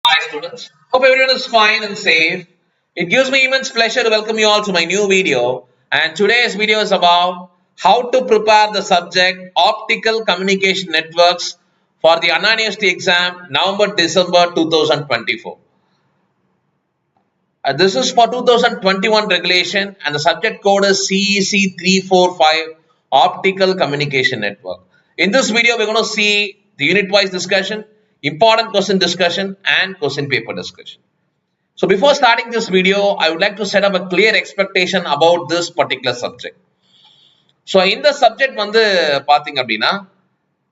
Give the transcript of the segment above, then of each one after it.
Hi students, hope everyone is fine and safe. It gives me immense pleasure to welcome you all to my new video, and today's video is about how to prepare the subject Optical Communication Networks for the University exam November-December 2024. This is for 2021 regulation and the subject code is CEC345 Optical Communication Network. In this video, we're going to see the unit-wise discussion, important question discussion and question paper discussion. So before starting this video, I would like to set up a clear expectation about this particular subject. So in the subject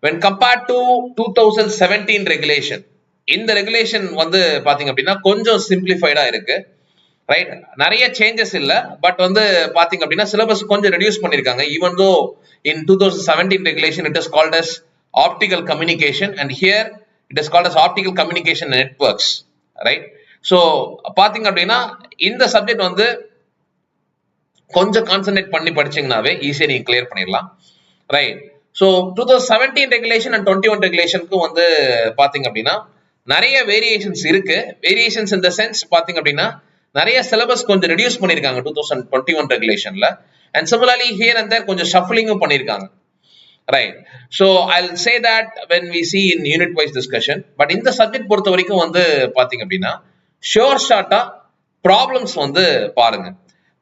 when compared to 2017 regulation, in the regulation konjam simplified right? நிறைய changes இல்ல, but syllabus கொஞ்சம் reduce பண்ணிருக்காங்க. Even though in 2017 regulation it is called as optical communication, and here it is called as optical communication networks, right? So இந்த subject கொஞ்சம் concentrate பண்ணி படிச்சீங்கனாவே ஈஸியா நீங்க clear பண்ணிடலாம், right? So 2017 regulation and 21 regulation க்கு நிறைய variations இருக்கு. Variations in the sense நிறைய syllabus கொஞ்சம் reduce பண்ணிருக்காங்க 2021 regulationல, and similarly here and there கொஞ்சம் shuffling பண்ணிருக்காங்க, right? So I'll say that when we see in unit wise discussion, but இந்த subject பொறுத்த வரைக்கும் sure short problems பாருங்க.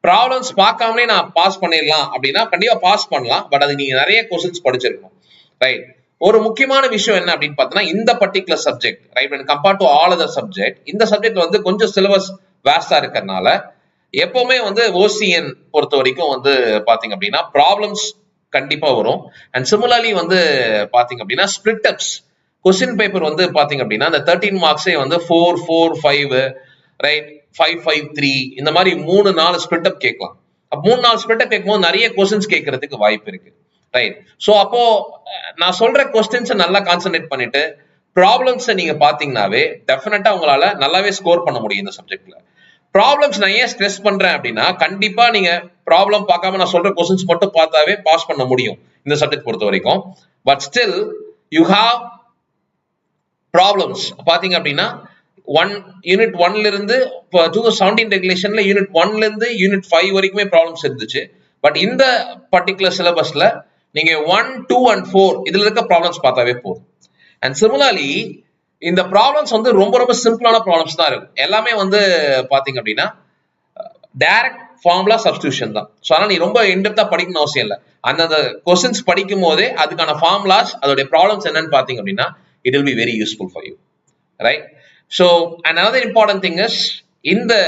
problems பார்க்காமலே நான் பாஸ் பண்ணிடலாம் அப்படின்னா கண்டிப்பா பாஸ் பண்ணலாம், பட் அது நீங்க நிறைய क्वेश्चंस படிச்சிருக்கணும், right? ஒரு முக்கியமான விஷயம் என்ன அப்படின்னு பார்த்தீங்கன்னா இந்த particular subject, right, when compared to all other subject, இந்த சப்ஜெக்ட் கொஞ்சம் சிலபஸ் வாஸ்டா இருக்கறனால எப்பவுமே OCN பொறுத்த வரைக்கும் பாத்தீங்க அப்படின்னா ப்ராப்ளம்ஸ் கண்டிப்பா வரும். and similarly பாத்தீங்க அப்படின்னா ஸ்பிளிட் அப்ஸ் क्वेश्चन பேப்பர் பாத்தீங்க அப்படின்னா அந்த 13 மார்க்ஸே 4 4 5 ரைட் 5 5 3 இந்த மாதிரி 3 4 ஸ்பிளிட் அப் கேட்கலாம். அப்ப 3 4 ஸ்பிளிட் அப் கேட்கும்போது நிறைய क्वेश्चंस கேட்கறதுக்கு வாய்ப்பு இருக்கு, ரைட்? சோ அப்போ நான் சொல்ற क्वेश्चंस நல்லா கான்சென்ட்ரேட் பண்ணிட்டு ப்ராப்ளம்ஸ் நீங்க பாத்தீங்கன்னாவே டெஃபினட்டா உங்களால நல்லாவே ஸ்கோர் பண்ண முடியும் இந்த சப்ஜெக்ட்ல. ப்ராப்ளம்ஸ் நான் ஏன் ஸ்ட்ரெஸ் பண்றேன் அப்படின்னா கண்டிப்பா நீங்க ப்ராப்ளம் பார்க்காம நான் சொல்ற क्वेश्चंस மட்டும் பார்த்தாவே பாஸ் பண்ண முடியும் இந்த சப்ஜெக்ட் பொறுத்த வரைக்கும். But still you have problems பாத்தீங்க அப்படின்னா யூனிட் 1ல இருந்து 2017 ரெகுலேஷன்ல யூனிட் 1ல இருந்து யூனிட் 5 வரைக்குமே ப்ராப்ளம்ஸ் இருந்துச்சு. பட் இந்த பர்టిక్యులர் சிலபஸ்ல நீங்க 1 2 and 4 இதுல இருக்க ப்ராப்ளம்ஸ் பார்த்தாவே போதும். and similarly இந்த ப்ராப்ளம்ஸ் ரொம்ப ரொம்ப சிம்பிளான ப்ராப்ளம்ஸ் தான் இருக்கு. எல்லாமே பாத்தீங்க அப்படின்னா டைரக்ட் ஃபார்முலா சப்ஸ்டிடியூஷன் தான். சோ அதனால நீ ரொம்ப இன்டெப்தா படிக்கணும் அவசியம் இல்ல. அந்த क्वेश्चंस படிக்கும் போதே அதுக்கான ஃபார்முலாஸ் அதோட ப்ராப்ளம்ஸ் என்னன்னு பாத்தீங்க அப்படின்னா it will be very useful for you, right? So another important thing is in the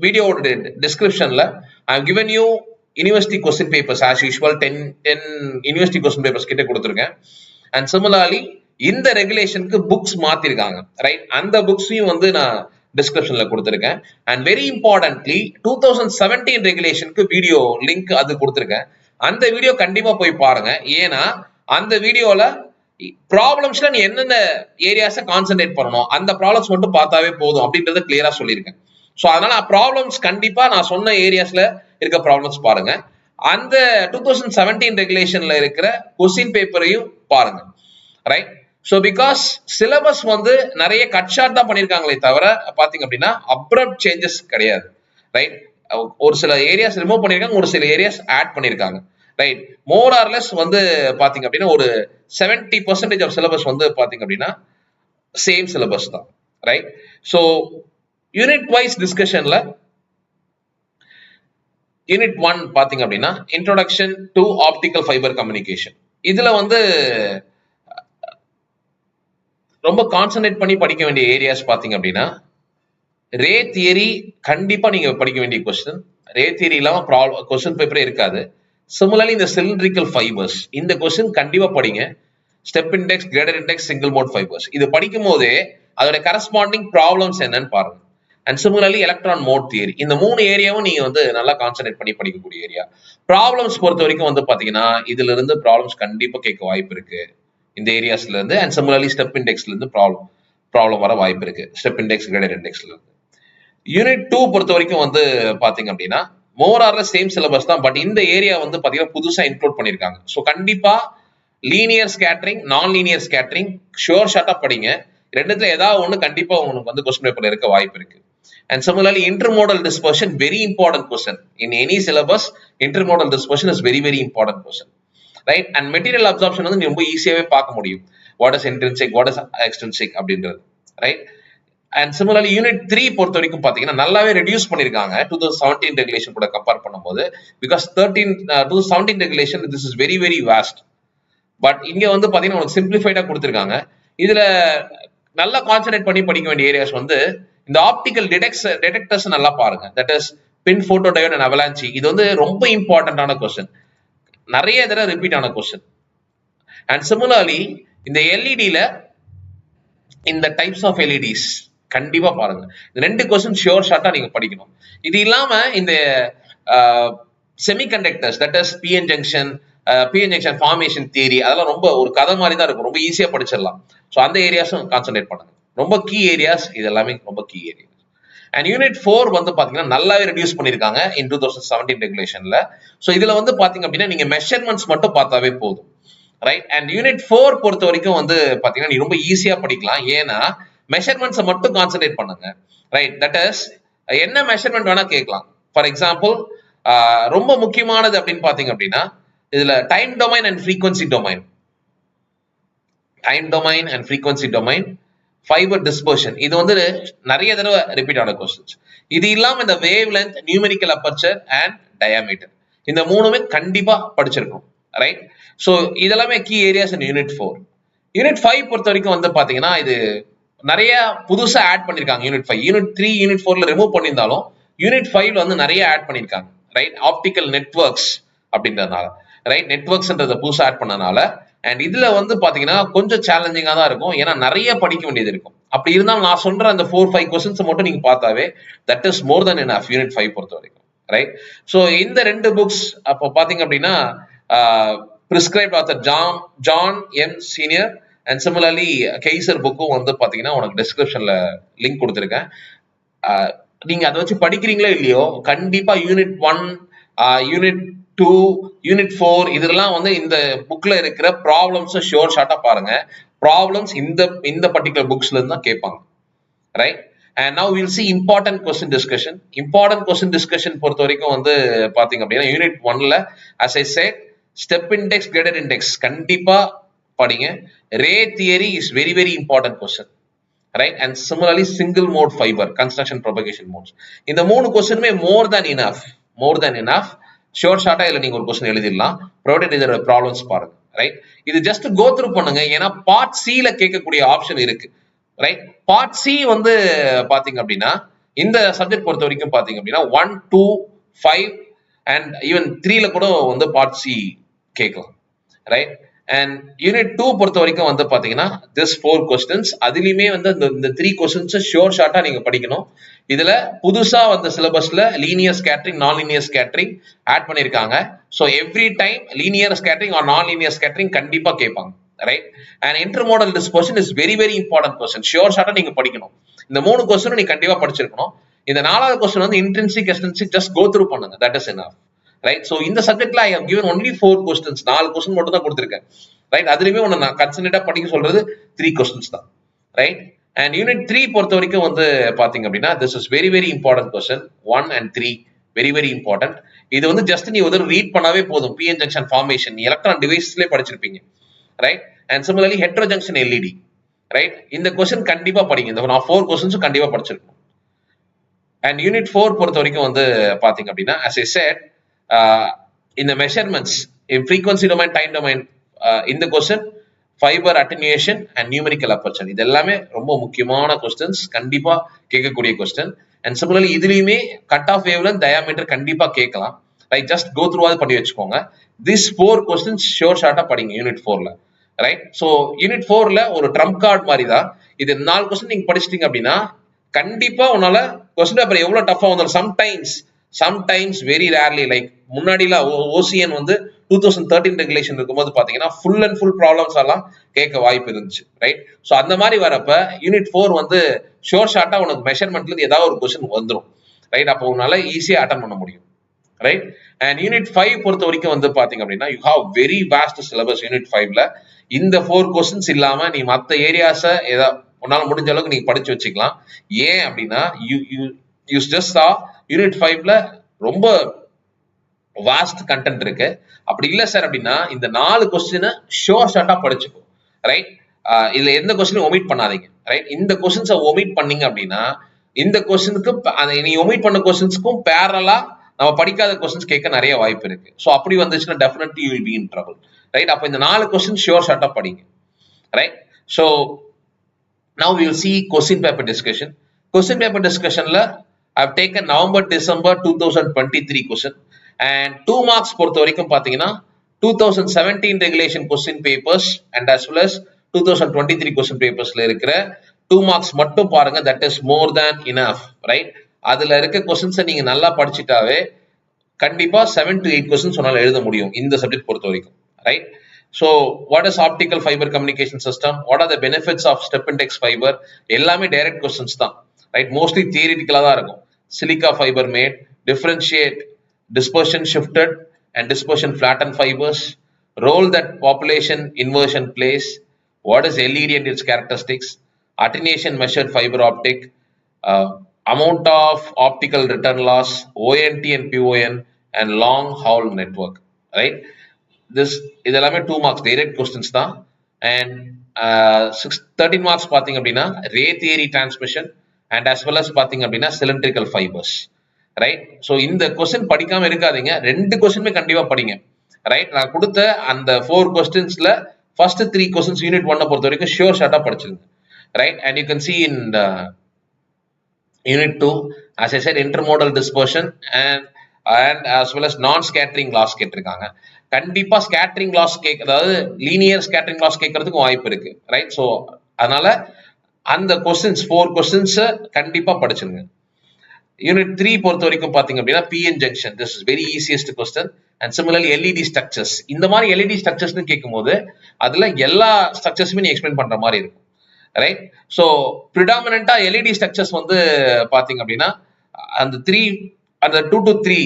video descriptionல I have given you university question papers as usual 10 university question papers கிட்ட கொடுத்திருக்கேன். and similarly இந்த ரெகுலேஷனுக்கு books மாத்திருக்காங்க, right? அந்த புக்ஸையும் நான் டிஸ்கிரிப்ஷன்ல கொடுத்திருக்கேன். and very importantly 2017 ரெகுலேஷனுக்கு video link அது கொடுத்திருக்கேன். அந்த வீடியோ கண்டிப்பா போய் பாருங்க. ஏன்னா அந்த வீடியோல ப்ராப்ளம்ஸ்ல நீ என்னென்ன ஏரியாஸை கான்சென்ட்ரேட் பண்ணணும் அந்த ப்ராப்ளம்ஸ் மட்டும் பார்த்தாவே போதும் அப்படின்றத கிளியரா சொல்லியிருக்கேன். ஸோ அதனால ப்ராப்ளம்ஸ் கண்டிப்பா நான் சொன்ன ஏரியாஸ்ல இருக்க ப்ராப்ளம்ஸ் பாருங்க. அந்த 2017 ரெகுலேஷன்ல இருக்கிற கொஸ்டின் பேப்பரையும் பாருங்க, ரைட்? ஸோ பிகாஸ் சிலபஸ் நிறைய கட் ஷார்ட் தான் பண்ணியிருக்காங்களே தவிர பாத்தீங்க அப்படின்னா அப்ரப்ட் சேஞ்சஸ் கிடையாது, ரைட்? ஒரு சில ஏரியாஸ் ரிமூவ் பண்ணியிருக்காங்க, ஒரு சில ஏரியாஸ் ஆட் பண்ணியிருக்காங்க, ரைட்? மோர் ஆர் லெஸ் பாத்தீங்க அப்படின்னா ஒரு 70% ஆஃப் சிலபஸ் பாத்தீங்க அப்படின்னா சேம் சிலபஸ் தான், ரைட்? ஸோ யூனிட் வைஸ் டிஸ்கஷன்ல யூனிட் 1 பாத்தீங்க அப்படின்னா introduction to optical fibre communication. இதுல ரொம்ப கான்சென்ட்ரேட் பண்ணி படிக்க வேண்டிய ஏரியாஸ் பாத்தீங்க அப்படின்னா ரே தியரி கண்டிப்பா நீங்க படிக்க வேண்டிய கொஸ்டின். ரே தியரி இல்லாம கொஸ்டின் பேப்பரே இருக்காது. சிமிலர்லி இந்த சிலிண்ட்ரிக்கல் ஃபைபர்ஸ் இந்த கொஸ்டின் கண்டிப்பா படிங்க. Step index, graded index, single mode fibres இது படிக்கும் போதே அதோட கரஸ்பாண்டிங் ப்ராப்ளம்ஸ் என்னன்னு பாருங்க. And similarly electron mode theory இந்த 3 ஏரியாவும் நீங்க நல்லா கான்சென்ட்ரேட் பண்ணி படிக்கக்கூடிய ஏரியா. ப்ராப்ளம்ஸ் பொறுத்த வரைக்கும் பாத்தீங்கன்னா இதுல இருந்து ப்ராப்ளம்ஸ் கண்டிப்பா கேட்க வாய்ப்பு இருக்கு இந்த ஏரியாஸ்ல இருந்து. அண்ட் சிமிலர்லி ஸ்டெப் இண்டெக்ஸ்ல இருந்து ப்ராப்ளம் வர வாய்ப்பு இருக்கு, ஸ்டெப் இண்டெக்ஸ், கிரேடர் இண்டெக்ஸ்ல இருந்து. யூனிட் 2 பொறுத்த வரைக்கும் பாத்தீங்க அப்படின்னா மோர் ஆர் சேம் சிலபஸ் தான், பட் இந்த ஏரியா பாத்தீங்கன்னா புதுசா இன்க்ளூட் பண்ணிருக்காங்க. ஸோ கண்டிப்பா linear scattering, non linear scattering sure ஷார்ட்டா படிங்க. ரெண்டுத்துல ஏதாவது ஒண்ணு கண்டிப்பா உங்களுக்கு வந்து கொஸ்டின் பேப்பர்ல இருக்க வாய்ப்பு இருக்கு. And similarly, intermodal dispersion, very important question. In any syllabus, intermodal dispersion is very, very important question. Right? And material absorption வந்து ரொம்ப ஈஸியாவே பார்க்க முடியும். What is intrinsic, what is extrinsic அப்படின்றது. Right? And similarly, unit 3 பொறுத்த வரைக்கும் பாத்தீங்கன்னா நல்லாவே reduce பண்ணிருக்காங்க 2017 ரெகுலேஷன் கூட கம்பேர் பண்ணும்போது. Because 2017 regulation this is very, very vast. But இங்க வந்து பாத்தீங்கன்னா உங்களுக்கு சிம்பிளிஃபைடா கொடுத்திருக்காங்க. இதுல நல்லா கான்சென்ட்ரேட் பண்ணி படிக்க வேண்டிய ஏரியாஸ் வந்து இந்த ஆப்டிகல் டிடெக்டர்ஸ் நல்லா பாருங்க. That is pin photo diode and avalanche. இது வந்து ரொம்ப இம்பார்ட்டன்டான क्वेश्चन. நிறைய தடவை ரிப்பீட் ஆன क्वेश्चन. அண்ட் சிமிலர்லி இந்த எல்இடில இந்த டைப்ஸ் ஆஃப் எல்இடிஸ் கண்டிப்பா பாருங்க. இந்த ரெண்டு क्वेश्चन ஷியோர் ஷார்ட்டா நீங்க படிக்கணும். இது இல்லாம இந்த semiconductors that is PN junction formation theory அதெல்லாம் ரொம்ப ஒரு கதை மாதிரி தான் இருக்கும். ரொம்ப ஈஸியா படிச்சிடலாம். ஸோ அந்த ஏரியாஸும் கான்சென்ட்ரேட் பண்ணுங்க. ரொம்ப கீ ஏரியாஸ் இது எல்லாமே ரொம்ப கீ ஏரியாஸ். அண்ட் யூனிட் 4 வந்து பாத்தீங்கன்னா நல்லாவே ரெடியூஸ் பண்ணிருக்காங்க இன் 2017 ரெகுலேஷன்ல. ஸோ இதுல வந்து பாத்தீங்க அப்படின்னா நீங்க மெஷர்மெண்ட்ஸ் மட்டும் பார்த்தாவே போதும். ரைட்? அண்ட் யூனிட் 4 பொறுத்த வரைக்கும் வந்து பாத்தீங்கன்னா நீ ரொம்ப ஈஸியா படிக்கலாம். ஏன்னா மெஷர்மெண்ட்ஸை மட்டும் கான்சென்ட்ரேட் பண்ணுங்க. ரைட்? தட் இஸ் என்ன மெஷர்மெண்ட் வேணா கேட்கலாம். ஃபார் எக்ஸாம்பிள் ரொம்ப முக்கியமானது அப்படின்னு பாத்தீங்க அப்படின்னா இதுல time domain and frequency domain, time domain and frequency domain, fibre dispersion, இது வந்து நிறைய தடவை ரிப்பீட் ஆன क्वेश्चंस. இது இல்லாம இந்த wavelength, numerical aperture and diameter, இந்த மூணுமே கண்டிப்பா படிச்சிருக்கணும். ரைட்? சோ இதெல்லாமே key areas in unit 4. Unit 5 பொறுத்த வரைக்கும் வந்து பாத்தீங்கன்னா இது நிறைய புதுசா ஆட் பண்ணிருக்காங்க. யூனிட் 5, யூனிட் 3, யூனிட் 4ல ரிமூவ் பண்ணியிருந்தாலும் யூனிட் 5ல வந்து நிறைய ஆட் பண்ணிருக்காங்க. ரைட்? ஆப்டிக்கல் நெட்வொர்க்ஸ் அப்படின்றதுனால, ரைட், நெட்வொர்க்ஸ்ன்றத புதுசா ஆட் பண்ணனால. அண்ட் இதுல வந்து பாத்தீங்கன்னா கொஞ்சம் சேலஞ்சிங்கா தான் இருக்கும். ஏன்னா நிறைய படிக்க வேண்டியது இருக்கும். அப்படி இருந்தாலும் நான் சொல்ற அந்த 4-5 क्वेश्चंस மட்டும் நீங்க பார்த்தாவே that is more then enough unit 5 பொறுத்த வரைக்கும். ரைட்? சோ இந்த ரெண்டு புக்ஸ் அப்போ பாத்தீங்க அப்படின்னா prescribed author John M.Senior and similarly geyser புக்கும் வந்து பாத்தீங்கன்னா உனக்கு டிஸ்கிரிப்ஷன்ல லிங்க் கொடுத்துருக்கேன். நீங்க அதை வச்சு படிக்கிறீங்களோ இல்லையோ கண்டிப்பா யூனிட் 1, யூனிட் 2, யூனிட் 4 இதெல்லாம் வந்து இந்த புக்ல இருக்கிற ப்ராப்ளம்ஸ் ஷோர் ஷார்ட்டா பாருங்க. ப்ராப்ளம்ஸ் இந்த பர்టిక్యులர் புக்ஸ்ல இருந்து தான் கேட்பாங்க. ரைட்? அண்ட் நவ will see important question discussion. important question discussion பொறுத்த வரைக்கும் வந்து பாத்தீங்க அப்படின்னா யூனிட் 1ல as I said step index, graded index கண்டிப்பா படிங்க. Ray theory is very very important question. Right? And similarly single mode fibre, construction propagation modes, இந்த மூணு क्वेश्चनமே மோர் தென் இனஃப். ஷோர் ஷார்ட்டா இல்ல நீங்க ஒரு क्वेश्चन எழுதிடலாம். ப்ரொவைடட் இதோட ப்ராப்ளம்ஸ் பாருங்க. ரைட்? இது ஜஸ்ட் கோ த்ரூ பண்ணுங்க. ஏன்னா பார்ட் சில கேட்கக்கூடிய ஆப்ஷன் இருக்கு. ரைட்? பார்ட் சி வந்து பாத்தீங்க அப்படின்னா இந்த சப்ஜெக்ட் பொறுத்த வரைக்கும் பாத்தீங்க அப்படின்னா 1, 2, 5 அண்ட் ஈவன் 3ல கூட வந்து பார்ட் சி கேட்கலாம். ரைட்? அண்ட் யூனிட் 2 பொறுத்த வரைக்கும் வந்து பாத்தீங்கன்னா திஸ் 4 क्वेश्चंस, அதுலயுமே வந்து இந்த 3 क्वेश्चंस ஷோர் ஷார்ட்டா நீங்க படிக்கணும். இதுல புதுசா வந்த சிலபஸ்ல linear scattering, non linear scattering add பண்ணிருக்காங்க. So every time linear scattering or non linear scattering கண்டிப்பா கேட்பாங்க. Right? And intermodal dispersion is very very important question. ஷோர் ஷார்ட்டா நீங்க படிக்கணும். இந்த 3 क्वेश्चन நீங்க கண்டிப்பா படிச்சிருக்கணும். இந்த 4வது क्वेश्चन வந்து intrinsic extrinsic just go through பண்ணுங்க. That is enough. Right? So இந்த சப்ஜெக்ட்ல I have given only 4 questions, 4 question மட்டும் தான் கொடுத்திருக்கேன். ரைட்? அதுலயுமே ஒன்னு நான் கன்சென்ட்ரேட்டா படிக்க சொல்றது 3 क्वेश्चंस தான். ரைட்? அண்ட் யூனிட் 3 பொறுத்த வரைக்கும் வந்து பாத்தீங்க அப்படின்னா this is very very important question. 1 and 3 very very important. இது வந்து ஜஸ்ட் நீ ஒரு ரீட் பண்ணாவே போதும். பிஎன் ஜங்ஷன் ஃபார்மேஷன் எலக்ட்ரான் டிவைஸ்லயே படிச்சிருப்பீங்க. Right? And similarly hetero junction LED. Right? இந்த क्वेश्चन கண்டிப்பா படிங்க. இந்த நான் 4 क्वेश्चंस கண்டிப்பா படிச்சிருக்கணும். அண்ட் யூனிட் 4 பொறுத்த வரைக்கும் வந்து பாத்தீங்க அப்படின்னா as I said இந்த மெஷர்மெண்ட்ஸ் இன் ஃப்ரீக்வன்சி டொமைன், டைம் டொமைன், இந்த question fibre attenuation and numerical aperture, இது எல்லாமே ரொம்ப முக்கியமான क्वेश्चंस, கண்டிப்பா கேட்கக்கூடிய क्वेश्चन. அண்ட் சிமிலர்லி இதுலயுமே cut off wave length, diameter கண்டிப்பா கேட்கலாம். ரைட்? ஜஸ்ட் கோ த்ரூ அது பண்ணி வச்சுக்கோங்க. திஸ் 4 क्वेश्चंस ஷோர் ஷார்ட்டா படிங்க யூனிட் 4ல. ரைட்? சோ யூனிட் 4ல ஒரு ட்ரம்ப் கார்டு மாதிரி தான் இது. 4 क्वेश्चन நீங்க படிச்சிட்டீங்க அப்படின்னா கண்டிப்பா உன்னால क्वेश्चन பேப்பர் எவ்வளவு டஃபா வந்தாலும் சம்டைம்ஸ் வெரி ரேர்லி லைக் முன்னாடில ஓசிஎன் வந்து 2013 ரெகுலேஷன் இருக்கும்போது பாத்தீங்கன்னா ஃபுல் அண்ட் ஃபுல் ப்ராப்ளம்ஸ் எல்லாம் கேட்க வாய்ப்பு இருந்துச்சு. ரைட்? சோ அந்த மாதிரி வரப்ப யூனிட் 4 வந்து ஷோர் ஷார்ட்டா உனக்கு மெஷர்மெண்ட்ல இருந்து ஏதாவது ஒரு क्वेश्चन வந்துரும். ரைட்? அப்போ உன்னால ஈஸியா அட்டெண்ட் பண்ண முடியும். ரைட்? அண்ட் யூனிட் 5 பொறுத்த வரைக்கும் வந்து பாத்தீங்க அப்படின்னா you have very vast syllabus unit 5ல. இந்த 4 क्वेश्चंस இல்லாம நீ மத்த ஏரியாஸ ஏதாவது உன்னால முடிஞ்ச அளவுக்கு நீங்க படிச்சு வச்சுக்கலாம். ஏன் அப்படின்னா யூ ஜஸ்ட் சா யூனிட் 5ல ரொம்ப வாஸ்ட் கண்டென்ட் இருக்கு. அப்படி இல்ல சார் அப்படின்னா இந்த 4 கொஸ்டினை ஷார்ட்டா படிச்சுக்கோ. ரைட், இதுல எந்த கொஸ்டினும் ஒமிட் பண்ணாதீங்க. ரைட், இந்த கொஸ்டின்ஸை ஒமிட் பண்ணீங்க அப்படின்னா இந்த கொஸ்டினுக்கு நீ ஒமிட் பண்ண கொஸ்டின்ஸ்க்கும் பேரலா நம்ம படிக்காத கொஸ்டின்ஸ் கேட்க நிறைய வாய்ப்பு இருக்கு. ஸோ அப்படி வந்துச்சுன்னா definitely you will be in trouble. Right, அப்போ இந்த 4 கொஸ்டின் ஷார்ட்டா படிங்க. Right, so now we will see question paper discussion. Question paper discussion la I have taken November December 2023 question and 2 marks பொறுத்த வரைக்கும் பாத்தீங்கன்னா 2017 regulation question papers and as well as 2023 question papers ல இருக்கிற 2 marks மட்டும் பாருங்க. that is more than enough. right, அதுல இருக்க questions நீங்க நல்லா படிச்சிட்டாவே கண்டிப்பா 7 to 8 questions உன்னால எழுத முடியும் இந்த சப்ஜெக்ட் பொறுத்த வரைக்கும். right, so what is optical fiber communication system, what are the benefits of step index fiber, எல்லாமே direct questions தான். right, mostly theoretical தான் இருக்கும். silica fiber made, differentiate dispersion shifted and dispersion flattened fibers, role that population inversion plays, what is LED and its characteristics, attenuation measured fiber optic, amount of optical return loss, ONT and PON and long haul network. right, this இதெல்லாமே 2 marks direct questions தான். and 13 marks பாத்தீங்க அப்படின்னா ray theory transmission and as well as பாத்தீங்க அப்படின்னா cylindrical fibers. right, so இந்த question படிக்காம இருக்காதீங்க, 2 கொஸ்டினுமே கண்டிப்பா படிங்க. ரைட், நான் கொடுத்த அந்த 4 கொஸ்டின்ஸ்ல ஃபர்ஸ்ட் 3 கொஸ்டின்ஸ் யூனிட் 1 பொறுத்த வரைக்கும் ஷார்ட்டா படிச்சிருங்க. Right, and you can see in the unit 2 as I said intermodal dispersion and as well as non scattering loss கேட்டிருக்காங்க. கண்டிப்பா ஸ்கேட்டரிங் லாஸ் அதாவது லீனியர் ஸ்கேட்டரிங் லாஸ் கேட்கறதுக்கு வாய்ப்பு இருக்கு. ரைட், ஸோ அதனால அந்த கொஸ்டின்ஸ் 4 கொஸ்டின்ஸ் கண்டிப்பா படிச்சிருங்க. யூனிட் 3 பொறுத்த வரைக்கும் பாத்தீங்க அப்படின்னா PN junction, this is very easiest question. And similarly LED structures, இந்த மாதிரி LED ஸ்ட்ரக்சர்ஸ்னு கேட்கும்போது அதுல எல்லா ஸ்ட்ரக்சர்ஸுமே நீ எக்ஸ்பிளைன் பண்ற மாதிரி இருக்கும். ரைட், ஸோ ப்ரிடாமினண்டா LED ஸ்ட்ரக்சர்ஸ் வந்து பாத்தீங்க அப்படின்னா அந்த 2 to 3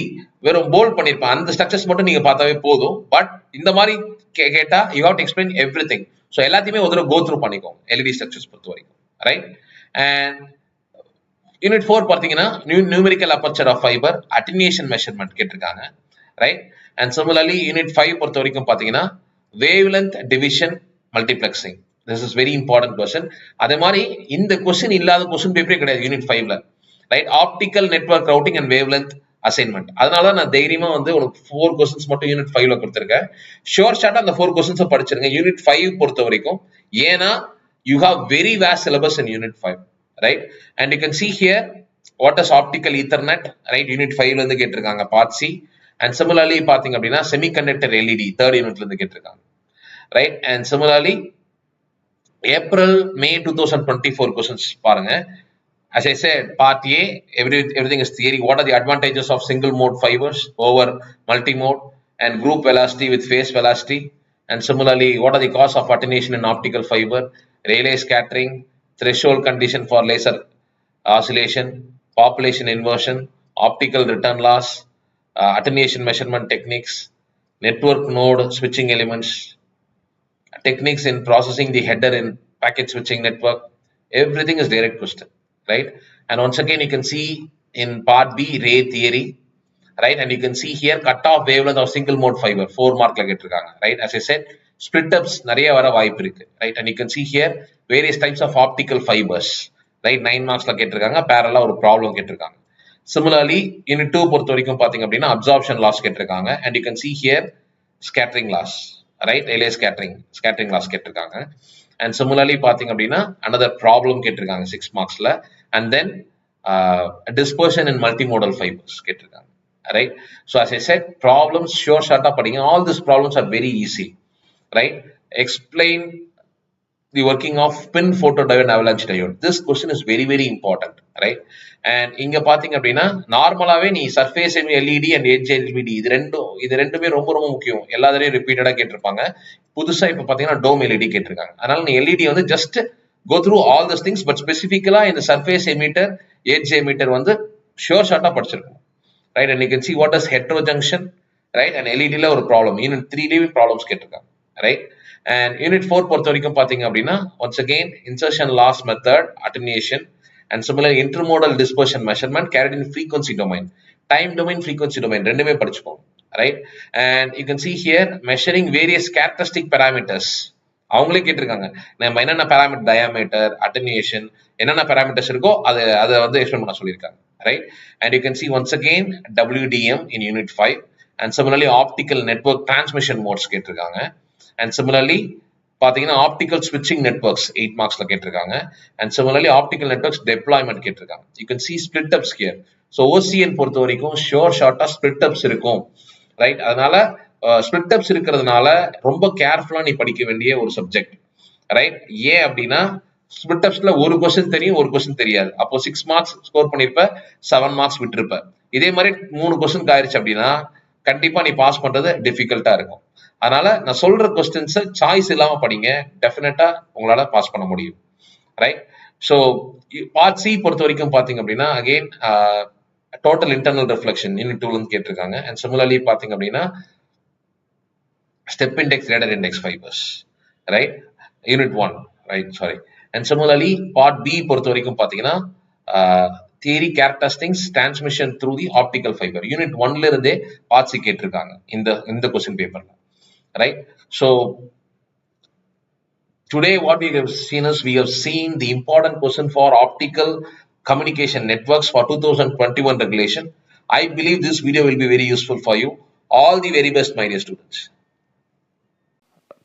வெறும் போல்ட் பண்ணிருப்பேன், அந்த ஸ்ட்ரக்சர்ஸ் மட்டும் நீங்க பார்த்தாவே போதும். பட் இந்த மாதிரி கேட்டா you have to explain everything. So எல்லாத்தையுமே ஒரு கோ த்ரூ பண்ணிக்கோங்க LED ஸ்ட்ரக்சர்ஸ் பொறுத்த வரைக்கும். ரைட், அண்ட் யூனிட் 4 பார்த்தீங்கன்னா numerical aperture of fibre attenuation measurement கேட்டிருக்காங்க. ரைட், அண்ட் சிமிலர்லி யூனிட் 5 பொறுத்த வரைக்கும் பார்த்தீங்கன்னா wavelength division multiplexing, this is very important question. அதே மாதிரி இந்த கொஸ்டின் இல்லாத கொஸ்டின் பேப்பரே கிடையாது யூனிட் 5ல. Right, optical network routing and wavelength assignment. அதனால நான் தைரியமா வந்து உங்களுக்கு 4 கொஸ்டின்ஸ் மட்டும் யூனிட் 5ல கொடுத்துருக்கேன். ஷார்ட்டா அந்த 4 கொஸ்டின்ஸை படிச்சிருங்க யூனிட் 5 பொறுத்த வரைக்கும். ஏன்னா you have very vast syllabus in unit 5. Right, and you can see here what is optical ethernet. Right, unit 5ல இருந்து கேட்டிருக்காங்க பார்ட் சி. அண்ட் சிமிலர்லி பாத்தீங்க அப்படின்னா செமிகண்டக்டர் LED 3rd யூனிட்ல இருந்து கேட்டிருக்காங்க. Right, and similarly April May 2024 questions பாருங்க. As I said, part A, everything is theory. What are the advantages of single mode fibers over multimode and group velocity with phase velocity? And similarly, what are the causes of attenuation in optical fiber, Rayleigh scattering, threshold condition for laser oscillation, population inversion, optical return loss, attenuation measurement techniques, network node switching elements, techniques in processing the header in packet switching network. Everything is direct question. Right, and once again you can see in part B ray theory. Right, and you can see here cut off wavelength of single mode fiber 4 mark la கேட்டிருக்காங்க. Right, as I said split ups நிறைய வர வாய்ப்பு இருக்கு. Right, and you can see here various types of optical fibers. Right, 9 marks la கேட்டிருக்காங்க, parallel ஒரு problem கேட்டிருக்காங்க. Similarly unit 2 பொறுத்த வரைக்கும் பாத்தீங்க அப்படின்னா absorption loss கேட்டிருக்காங்க. and you can see here scattering loss. Right, Rayleigh scattering loss கேட்டிருக்காங்க. and similarly பாத்தீங்க அப்படின்னா another problem கேட்டிருக்காங்க 6 marksல. and then dispersion in multimodal fibers கேட்டிருக்காங்க. right, so as I said problems shortா படிங்க. all these problems are very easy. right, explain the working of spin photodiode avalanche diode. This question is very very important. right, and இங்க பாத்தீங்க அப்படின்னா நார்மலாவே நீ surface LED and edge LED இது ரெண்டுமே ரொம்ப ரொம்ப முக்கியம். எல்லாத்தையும் ரிப்பீட்டடா கேட்டிருப்பாங்க. புதுசா இப்ப பாத்தீங்கன்னா டோம் LED கேட்டிருக்காங்க. அதனால நீ LED வந்து just go through all these things, but specifically in the surface emitter edge emitter வந்து ஷார்ட்டா படிச்சிருக்கணும். right, and you can see what is heterojunction. right, and LED ல ஒரு ப்ராப்ளம் யூனிட் 3 ல ப்ராப்ளம்ஸ் கேட்டிருக்காங்க. right, And unit 4 பொறுத்த வரைக்கும் பாத்தீங்க அப்படின்னா once again insertion loss method, attenuation, and similarly intermodal dispersion measurement carried in frequency domain, time domain, frequency domain ரெண்டுமே படிச்சுப்போம், right? And you can see here measuring various characteristic parameters. அவங்களே கேட்டிருக்காங்க நம்ம என்னென்ன parameter, diameter, attenuation, என்னென்ன parameters இருக்கோ அதை வந்து explain பண்ண சொல்லியிருக்காங்க, right? And you can see once again WDM in unit 5, and similarly optical network transmission modes கேட்டிருக்காங்க. And similarly பாத்தீங்கன்னா optical switching networks 8 marksல கேட்டிருக்காங்க. And similarly optical networks deployment கேட்டிருக்காங்க. You can see split ups here. So OCN பொறுத்த வரைக்கும் ஷார்ட்டா split ups இருக்கும், right? அதனால split ups இருக்கிறதுனால ரொம்ப கேர்ஃபுல்லா நீ படிக்க வேண்டிய ஒரு சப்ஜெக்ட், ரைட்? ஏன் அப்படின்னா split upsல ஒரு கொஸ்டின் தெரியும், ஒரு கொஸ்டின் தெரியாது. அப்போ 6 மார்க்ஸ் ஸ்கோர் பண்ணிருப்ப, 7 மார்க்ஸ் விட்டுருப்ப. இதே மாதிரி 3 கொஸ்டின் ஆயிருச்சு அப்படின்னா கண்டிப்பா நீ பாஸ் பண்றது டிஃபிகல்ட்டா இருக்கும். அதனால நான் சொல்ற கொஸ்டின்ஸை சாய்ஸ் இல்லாம படிங்க, டெஃபினட்டா உங்களால பாஸ் பண்ண முடியும், ரைட்? ஸோ பார்ட் சி பொறுத்த வரைக்கும் பாத்தீங்க அப்படின்னா again total internal reflection unit 2ல இருந்து கேட்டிருக்காங்க. அண்ட் சிமிலர்லி பாத்தீங்க அப்படின்னா ஸ்டெப் இண்டெக்ஸ், ரேடர் index fibres, right? Unit 1, right, sorry. And similarly part B பொறுத்த வரைக்கும் பாத்தீங்கன்னா theory, characteristics, transmission through the optical fibre unit 1ல இருந்தே பார்ட் சி கேட்டிருக்காங்க இந்த கொஸ்டின் பேப்பர்ல, right? So today what we have seen is we have seen the important question for optical communication networks for 2021 regulation. I believe this video will be very useful for you. All the very best, my dear students.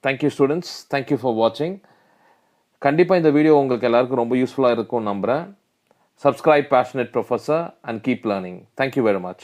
Thank you students, thank you for watching. கண்டிப்பா இந்த video உங்களுக்கு எல்லாருக்கும் ரொம்ப யூஸ்ஃபுல்லா இருக்கும் நம்புறேன். Subscribe Passionate Professor and keep learning. Thank you very much.